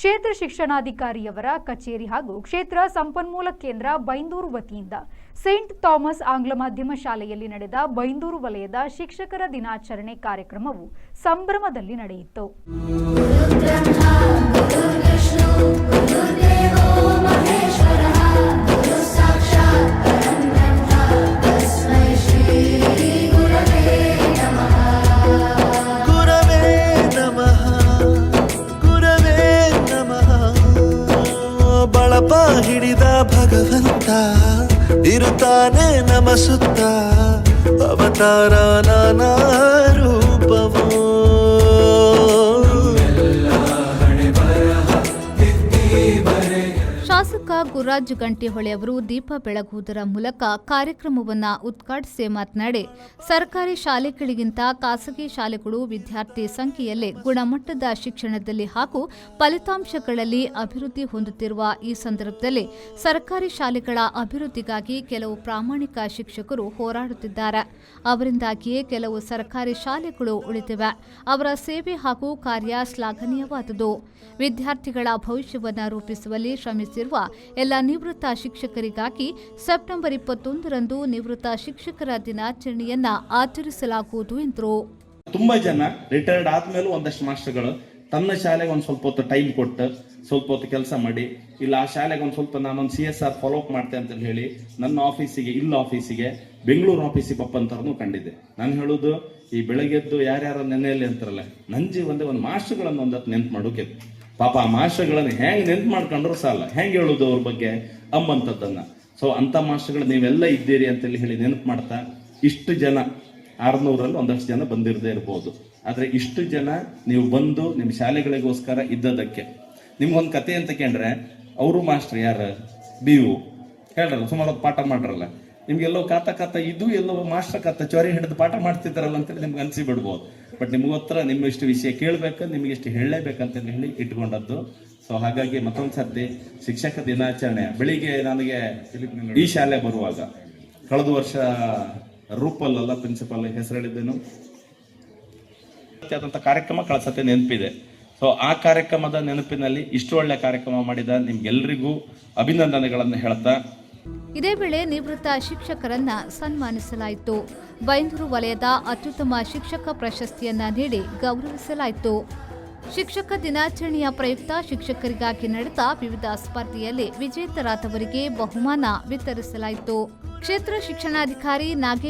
ಕ್ಷೇತ್ರ ಶಿಕ್ಷಣಾಧಿಕಾರಿಯವರ ಕಚೇರಿ ಹಾಗೂ ಕ್ಷೇತ್ರ ಸಂಪನ್ಮೂಲ ಕೇಂದ್ರ ಬೈಂದೂರು ವತಿಯಿಂದ ಸೇಂಟ್ ಥಾಮಸ್ ಆಂಗ್ಲ ಮಾಧ್ಯಮ ಶಾಲೆಯಲ್ಲಿ ನಡೆದ ಬೈಂದೂರು ವಲಯದ ಶಿಕ್ಷಕರ ದಿನಾಚರಣೆ ಕಾರ್ಯಕ್ರಮವು ಸಂಭ್ರಮದಲ್ಲಿ ನಡೆಯಿತು. ಬಳಪ ಹಿಡಿದ ಭಗವಂತ ಇರುತ್ತಾನೆ ನಮ ಸುತ್ತ ಅವತಾರ ನಾನಾ ರೂಪವೋ ಶಾಸಕ ಗುರುರಾಜ್ ಗಂಟಿಹೊಳೆ ಅವರು ದೀಪ ಬೆಳಗುವುದರ ಮೂಲಕ ಕಾರ್ಯಕ್ರಮವನ್ನು ಉದ್ಘಾಟಿಸಿ ಮಾತನಾಡಿ ಸರ್ಕಾರಿ ಶಾಲೆಗಳಿಗಿಂತ ಖಾಸಗಿ ಶಾಲೆಗಳು ವಿದ್ಯಾರ್ಥಿ ಸಂಖ್ಯೆಯಲ್ಲೇ ಗುಣಮಟ್ಟದ ಶಿಕ್ಷಣದಲ್ಲಿ ಹಾಗೂ ಫಲಿತಾಂಶಗಳಲ್ಲಿ ಅಭಿವೃದ್ಧಿ ಹೊಂದುತ್ತಿರುವ ಈ ಸಂದರ್ಭದಲ್ಲಿ ಸರ್ಕಾರಿ ಶಾಲೆಗಳ ಅಭಿವೃದ್ಧಿಗಾಗಿ ಕೆಲವು ಪ್ರಾಮಾಣಿಕ ಶಿಕ್ಷಕರು ಹೋರಾಡುತ್ತಿದ್ದಾರೆ. ಅವರಿಂದಾಗಿಯೇ ಕೆಲವು ಸರ್ಕಾರಿ ಶಾಲೆಗಳು ಉಳಿದಿವೆ. ಅವರ ಸೇವೆ ಹಾಗೂ ಕಾರ್ಯ ಶ್ಲಾಘನೀಯವಾದುದು. ವಿದ್ಯಾರ್ಥಿಗಳ ಭವಿಷ್ಯವನ್ನು ರೂಪಿಸುವಲ್ಲಿ ಶ್ರಮಿಸಿರುವ ಎಲ್ಲ ನಿವೃತ್ತ ಶಿಕ್ಷಕರಿಗಾಗಿ ಸೆಪ್ಟೆಂಬರ್ 21ರಂದು ನಿವೃತ್ತ ಶಿಕ್ಷಕರ ದಿನಾಚರಣೆಯನ್ನ ಆಚರಿಸಲಾಗುವುದು ಎಂದರು. ತುಂಬಾ ಜನ ರಿಟೈರ್ಡ್ ಆದ್ಮೇಲೂ ಒಂದಷ್ಟು ಮಾಸ್ಟರ್ಗಳು ತನ್ನ ಶಾಲೆಗೆ ಒಂದ್ ಸ್ವಲ್ಪ ಹೊತ್ತು ಟೈಮ್ ಕೊಟ್ಟು ಸ್ವಲ್ಪ ಹೊತ್ತು ಕೆಲಸ ಮಾಡಿ, ಇಲ್ಲ ಆ ಶಾಲೆಗೆ ಒಂದ್ ಸ್ವಲ್ಪ ನಾನೊಂದು CSR ಫಾಲೋ ಅಪ್ ಮಾಡ್ತೆ ಅಂತ ಹೇಳಿ ನನ್ನ ಆಫೀಸಿಗೆ ಆಫೀಸಿಗೆ ಬೆಂಗಳೂರು ಆಫೀಸಿಗೆ ಒಪ್ಪಂತರನು ಕಂಡಿದ್ದೆ. ನಾನು ಹೇಳುದು ಈ ಬೆಳಗ್ಗೆದ್ದು ಯಾರ್ಯಾರ ನೆನೆಯಲ್ಲಿ ಅಂತಾರಲ್ಲ, ನನ್ನ ಜೀವನದ ಒಂದು ಮಾಸ್ಟರ್ಗಳನ್ನು ಒಂದತ್ತು ನೆನ್ಪು ಮಾಡೋಕೆ ಪಾಪ ಆ ಮಾಸ್ಟರ್ಗಳನ್ನು ಹೆಂಗ್ ನೆನ್ಪು ಮಾಡ್ಕೊಂಡ್ರು ಸಾಲ, ಹೆಂಗ್ ಹೇಳುದು ಅವ್ರ ಬಗ್ಗೆ ಅಂಬಂತದ್ದನ್ನ. ಸೊ ಅಂತ ಮಾಸ್ಟರ್ಗಳು ನೀವೆಲ್ಲ ಇದ್ದೀರಿ ಅಂತೇಳಿ ಹೇಳಿ ನೆನಪು ಮಾಡ್ತಾ, ಇಷ್ಟು ಜನ 600ರಲ್ಲಿ ಒಂದಷ್ಟು ಜನ ಬಂದಿರದೇ ಇರ್ಬೋದು, ಆದ್ರೆ ಇಷ್ಟು ಜನ ನೀವು ಬಂದು ನಿಮ್ಮ ಶಾಲೆಗಳಿಗೋಸ್ಕರ ಇದ್ದದಕ್ಕೆ ನಿಮ್ಗೊಂದು ಕತೆ ಅಂತ ಕೇಂದ್ರೆ, ಅವರು ಮಾಸ್ಟರ್ ಯಾರ BU ಹೇಳ್ರಲ್ಲ, ಸುಮಾರು ಪಾಠ ಮಾಡ್ರಲ್ಲ, ನಿಮ್ಗೆಲ್ಲೋ ಕಾತ ಇದು ಎಲ್ಲೋ ಮಾಸ್ಟರ್ ಕಾತ ಚೊರಿ ಹಿಡಿದು ಪಾಠ ಮಾಡ್ತಿದ್ದಾರಲ್ಲ ಅಂತೇಳಿ ನಿಮ್ಗೆ ಅನ್ಸಿ ಬಿಡ್ಬೋದು. ಬಟ್ ನಿಮ್ಗೋತ್ರ ನಿಮ್ಮ ಇಷ್ಟು ವಿಷಯ ಕೇಳ್ಬೇಕು, ನಿಮ್ಗೆ ಇಷ್ಟು ಹೇಳಲೇಬೇಕಂತ ಹೇಳಿ ಇಟ್ಕೊಂಡದ್ದು. ಸೊ ಹಾಗಾಗಿ ಮತ್ತೊಂದು ಸರ್ತಿ ಶಿಕ್ಷಕ ದಿನಾಚರಣೆ ಬೆಳಿಗ್ಗೆ ನನಗೆ ಈ ಶಾಲೆ ಬರುವಾಗ ಕಳೆದ ವರ್ಷ ರೂಪಲ್ಲ ಪ್ರಿನ್ಸಿಪಲ್ ಹೆಸರು ಹೇಳಿದ್ದೇನು ಕಾರ್ಯಕ್ರಮ ಕಳ್ಸತ್ತೆ ನೆನಪಿದೆ. ಸೊ ಆ ಕಾರ್ಯಕ್ರಮದ ನೆನಪಿನಲ್ಲಿ ಇಷ್ಟು ಒಳ್ಳೆ ಕಾರ್ಯಕ್ರಮ ಮಾಡಿದ ನಿಮ್ಗೆಲ್ರಿಗೂ ಅಭಿನಂದನೆಗಳನ್ನು ಹೇಳ್ತಾ, ಇದೇ ವೇಳೆ ನಿವೃತ್ತ ಶಿಕ್ಷಕರನ್ನ ಸನ್ಮಾನಿಸಲಾಯಿತು. ಬೈಂದೂರು ವಲಯದ ಅತ್ಯುತ್ತಮ ಶಿಕ್ಷಕ ಪ್ರಶಸ್ತಿಯನ್ನ ನೀಡಿ ಗೌರವಿಸಲಾಯಿತು. ಶಿಕ್ಷಕ ದಿನಾಚರಣೆಯ ಪ್ರಯುಕ್ತ ಶಿಕ್ಷಕರಿಗಾಗಿ ನಡೆದ ವಿವಿಧ ಸ್ಪರ್ಧೆಯಲ್ಲಿ ವಿಜೇತರಾದವರಿಗೆ ಬಹುಮಾನ ವಿತರಿಸಲಾಯಿತು. ಕ್ಷೇತ್ರ ಶಿಕ್ಷಣಾಧಿಕಾರಿ ನಾಗೇಶ್